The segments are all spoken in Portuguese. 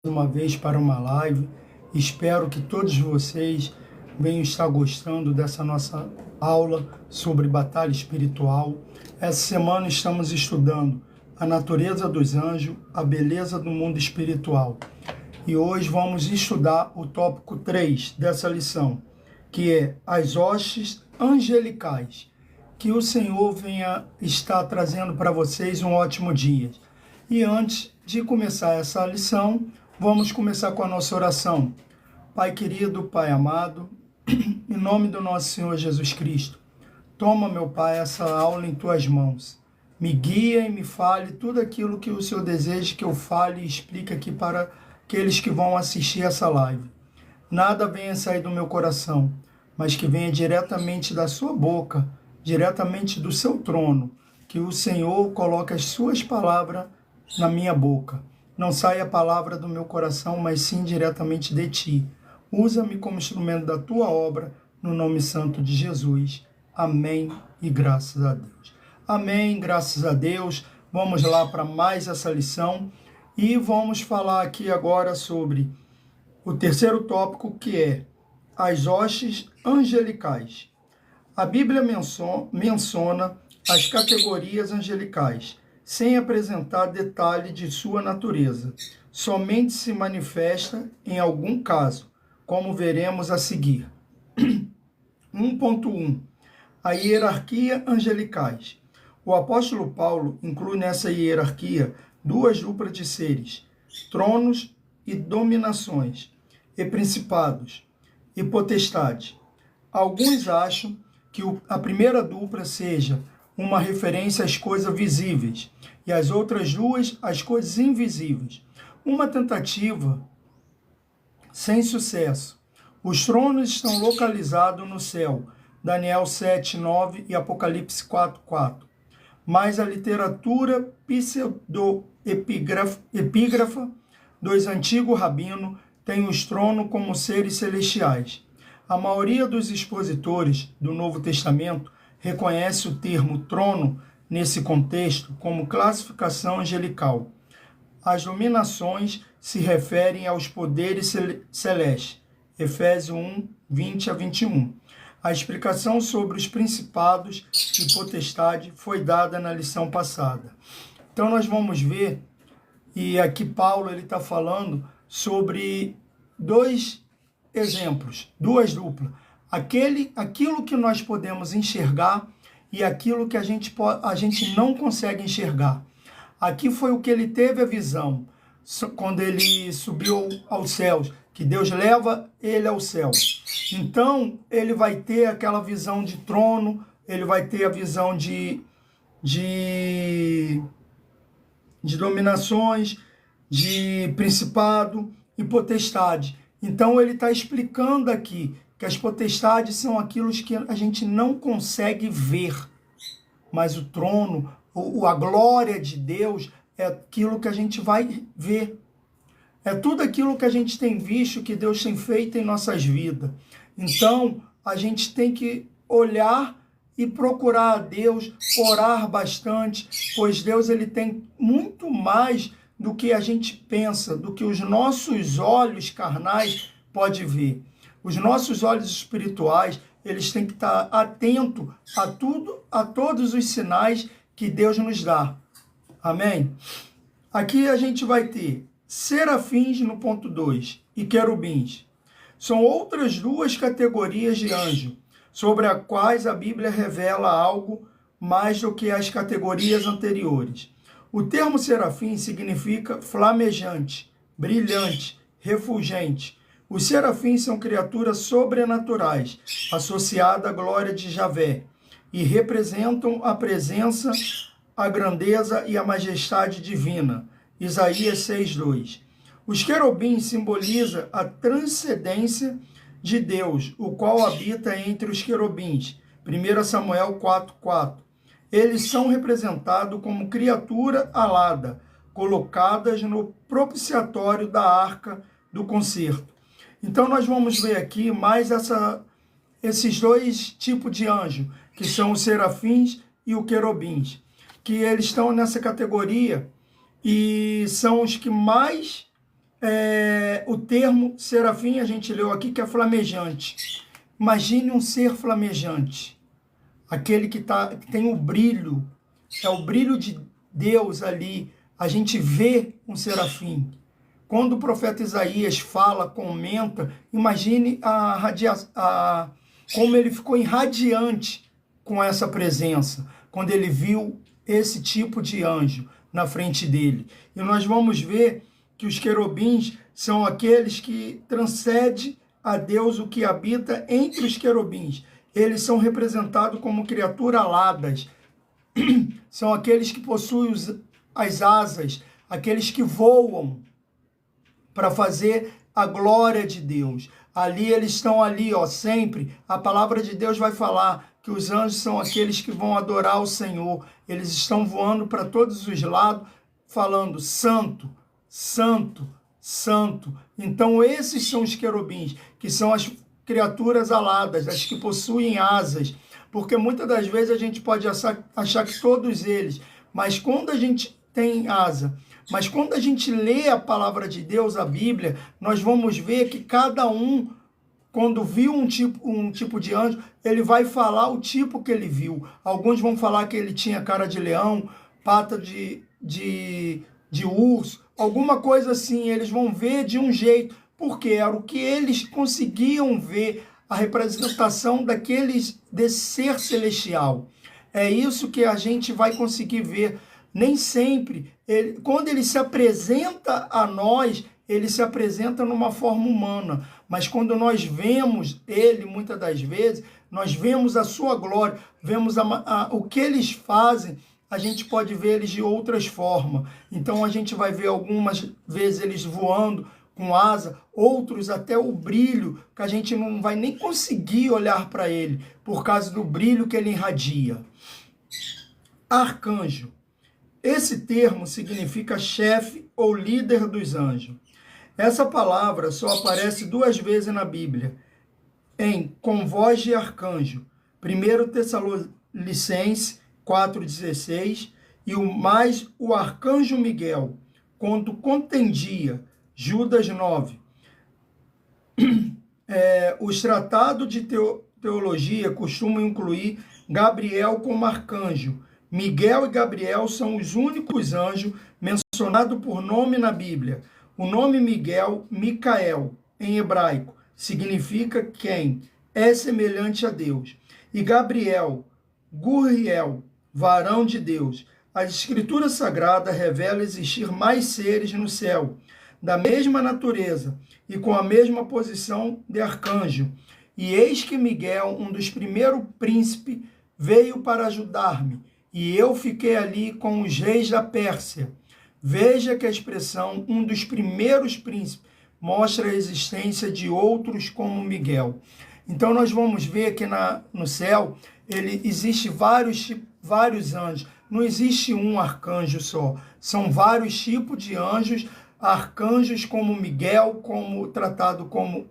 Uma vez para uma live. Espero que todos vocês venham estar gostando dessa nossa aula sobre batalha espiritual. Essa semana estamos estudando a natureza dos anjos, a beleza do mundo espiritual. E hoje vamos estudar o tópico 3 dessa lição, que é as hostes angelicais. Que o Senhor venha estar trazendo para vocês um ótimo dia. E antes de começar essa lição, vamos começar com a nossa oração. Pai querido, Pai amado, em nome do nosso Senhor Jesus Cristo, toma, meu Pai, essa aula em Tuas mãos. Me guia e me fale tudo aquilo que o Senhor deseja que eu fale e explique aqui para aqueles que vão assistir essa live. Nada venha sair do meu coração, mas que venha diretamente da sua boca, diretamente do seu trono, que o Senhor coloque as suas palavras na minha boca. Não saia a palavra do meu coração, mas sim diretamente de ti. Usa-me como instrumento da tua obra, no nome santo de Jesus. Amém e graças a Deus. Amém, graças a Deus. Vamos lá para mais essa lição e vamos falar aqui agora sobre o terceiro tópico, que é as hostes angelicais. A Bíblia menciona as categorias angelicais, sem apresentar detalhe de sua natureza. Somente se manifesta em algum caso, como veremos a seguir. 1.1. A hierarquia angelicais. O apóstolo Paulo inclui nessa hierarquia duas duplas de seres, tronos e dominações, e principados, e potestade. Alguns acham que a primeira dupla seja uma referência às coisas visíveis, e as outras duas às coisas invisíveis. Uma tentativa sem sucesso. Os tronos estão localizados no céu, Daniel 7:9 e Apocalipse 4:4. Mas a literatura pseudo-epígrafa dos antigos rabinos tem os tronos como seres celestiais. A maioria dos expositores do Novo Testamento reconhece o termo trono nesse contexto como classificação angelical. As dominações se referem aos poderes celestes. Efésios 1, 20 a 21. A explicação sobre os principados e potestade foi dada na lição passada. Então nós vamos ver, e aqui Paulo está falando sobre dois exemplos, duas duplas. Aquilo que nós podemos enxergar e aquilo que a gente não consegue enxergar. Aqui foi o que ele teve a visão, quando ele subiu aos céus, que Deus leva ele ao céu. Então, ele vai ter aquela visão de trono, ele vai ter a visão de dominações, de principado e potestade. Então, ele está explicando aqui que as potestades são aquilo que a gente não consegue ver, mas o trono, a glória de Deus é aquilo que a gente vai ver. É tudo aquilo que a gente tem visto, que Deus tem feito em nossas vidas. Então, a gente tem que olhar e procurar a Deus, orar bastante, pois Deus ele tem muito mais do que a gente pensa, do que os nossos olhos carnais podem ver. Os nossos olhos espirituais, eles têm que estar atentos a tudo, a todos os sinais que Deus nos dá. Amém? Aqui a gente vai ter serafins no ponto 2 e querubins. São outras duas categorias de anjo, sobre as quais a Bíblia revela algo mais do que as categorias anteriores. O termo serafim significa flamejante, brilhante, refulgente. Os serafins são criaturas sobrenaturais, associadas à glória de Javé, e representam a presença, a grandeza e a majestade divina. Isaías 6:2. Os querubins simbolizam a transcendência de Deus, o qual habita entre os querubins. 1 Samuel 4:4. Eles são representados como criatura alada, colocadas no propiciatório da arca do concerto. Então nós vamos ver aqui mais esses dois tipos de anjo, que são os serafins e os querubins, que eles estão nessa categoria e são os que mais o termo serafim, a gente leu aqui, que é flamejante. Imagine um ser flamejante, aquele que tem o brilho, é o brilho de Deus ali. A gente vê um serafim. Quando o profeta Isaías fala, comenta, imagine como ele ficou irradiante com essa presença, quando ele viu esse tipo de anjo na frente dele. E nós vamos ver que os querubins são aqueles que transcendem a Deus, o que habita entre os querubins. Eles são representados como criaturas aladas. São aqueles que possuem as asas, aqueles que voam para fazer a glória de Deus. Ali eles estão ali, sempre. A palavra de Deus vai falar que os anjos são aqueles que vão adorar o Senhor. Eles estão voando para todos os lados, falando santo, santo, santo. Então esses são os querubins, que são as criaturas aladas, as que possuem asas. Porque muitas das vezes a gente pode achar que todos eles, mas quando a gente tem asa, mas quando a gente lê a palavra de Deus, a Bíblia, nós vamos ver que cada um, quando viu um tipo de anjo, ele vai falar o tipo que ele viu. Alguns vão falar que ele tinha cara de leão, pata de urso, alguma coisa assim. Eles vão ver de um jeito, porque era o que eles conseguiam ver, a representação desse ser celestial. É isso que a gente vai conseguir ver. Nem sempre, quando ele se apresenta a nós, ele se apresenta numa forma humana. Mas quando nós vemos ele, muitas das vezes, nós vemos a sua glória, vemos o que eles fazem, a gente pode ver eles de outras formas. Então a gente vai ver algumas vezes eles voando com asa, outros até o brilho, que a gente não vai nem conseguir olhar para ele, por causa do brilho que ele irradia. Arcanjo. Esse termo significa chefe ou líder dos anjos. Essa palavra só aparece 2 vezes na Bíblia, com voz de arcanjo. 1 Tessalonicenses 4,16 e o arcanjo Miguel, quando contendia, Judas 9. Os tratados de teologia costumam incluir Gabriel como arcanjo. Miguel e Gabriel são os únicos anjos mencionados por nome na Bíblia. O nome Miguel, Micael, em hebraico, significa quem é semelhante a Deus. E Gabriel, Guriel, varão de Deus. A Escritura Sagrada revela existir mais seres no céu, da mesma natureza e com a mesma posição de arcanjo. E eis que Miguel, um dos primeiros príncipes, veio para ajudar-me. E eu fiquei ali com os reis da Pérsia. Veja que a expressão um dos primeiros príncipes mostra a existência de outros como Miguel. Então nós vamos ver que no céu existe vários anjos. Não existe um arcanjo só. São vários tipos de anjos, arcanjos como Miguel, tratado como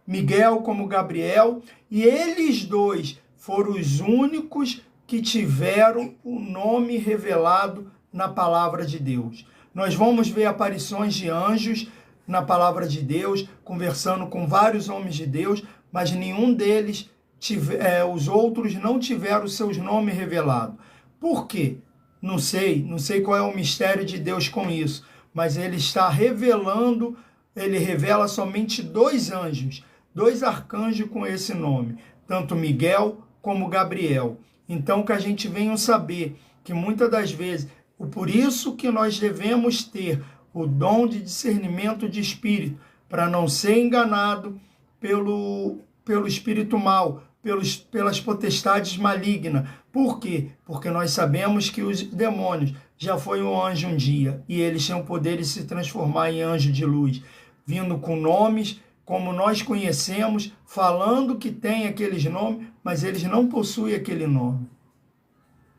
Miguel, como Gabriel. E eles dois foram os únicos que tiveram o nome revelado na palavra de Deus. Nós vamos ver aparições de anjos na palavra de Deus, conversando com vários homens de Deus, mas nenhum deles, os outros não tiveram seus nomes revelados. Por quê? Não sei qual é o mistério de Deus com isso, mas ele está revelando, ele revela somente 2 anjos, 2 arcanjos com esse nome, tanto Miguel como Gabriel. Então, que a gente venha saber que muitas das vezes, por isso que nós devemos ter o dom de discernimento de espírito, para não ser enganado pelo espírito mal, pelas potestades malignas. Por quê? Porque nós sabemos que os demônios já foi um anjo um dia, e eles têm o poder de se transformar em anjo de luz, vindo com nomes como nós conhecemos, falando que tem aqueles nomes, mas eles não possuem aquele nome.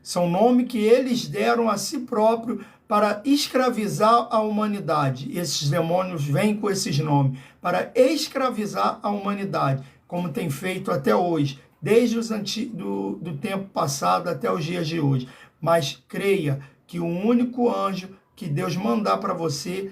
São nomes que eles deram a si próprio para escravizar a humanidade. Esses demônios vêm com esses nomes para escravizar a humanidade, como tem feito até hoje, desde do tempo passado até os dias de hoje. Mas creia que o único anjo que Deus mandar para você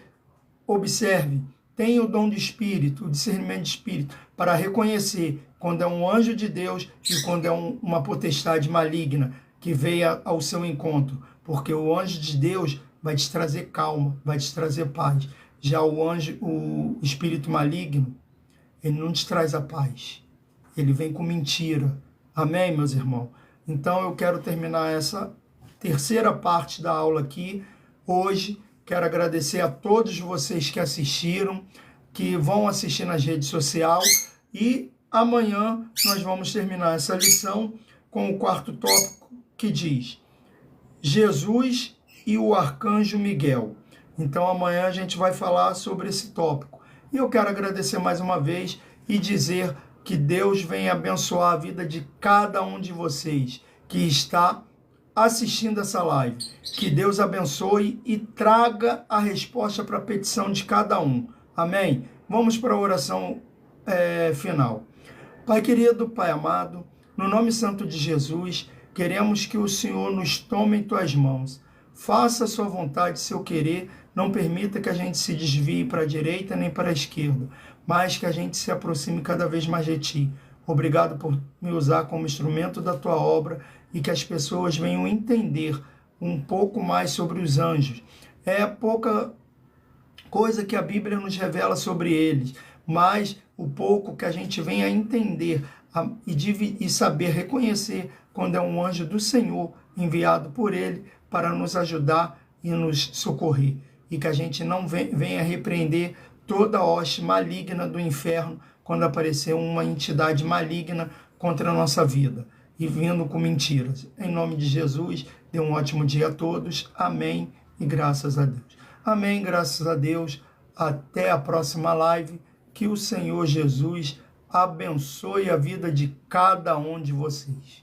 observe, tenha o dom de espírito, o discernimento de espírito, para reconhecer quando é um anjo de Deus e quando é uma potestade maligna que veio ao seu encontro. Porque o anjo de Deus vai te trazer calma, vai te trazer paz. Já o espírito maligno, ele não te traz a paz. Ele vem com mentira. Amém, meus irmãos? Então eu quero terminar essa terceira parte da aula aqui hoje. Quero agradecer a todos vocês que assistiram, que vão assistir nas redes sociais, e amanhã nós vamos terminar essa lição com o quarto tópico, que diz Jesus e o arcanjo Miguel. Então amanhã a gente vai falar sobre esse tópico. E eu quero agradecer mais uma vez e dizer que Deus venha abençoar a vida de cada um de vocês que está assistindo essa live. Que Deus abençoe e traga a resposta para a petição de cada um. Amém? Vamos para a oração final. Pai querido, Pai amado, no nome santo de Jesus, queremos que o Senhor nos tome em tuas mãos. Faça a sua vontade, seu querer. Não permita que a gente se desvie para a direita nem para a esquerda, mas que a gente se aproxime cada vez mais de ti. Obrigado por me usar como instrumento da tua obra e que as pessoas venham entender um pouco mais sobre os anjos. É pouca coisa que a Bíblia nos revela sobre eles, mas o pouco que a gente vem a entender e saber reconhecer quando é um anjo do Senhor enviado por ele para nos ajudar e nos socorrer. E que a gente não venha repreender toda a hoste maligna do inferno quando aparecer uma entidade maligna contra a nossa vida e vindo com mentiras. Em nome de Jesus, dê um ótimo dia a todos. Amém e graças a Deus. Amém, graças a Deus. Até a próxima live. Que o Senhor Jesus abençoe a vida de cada um de vocês.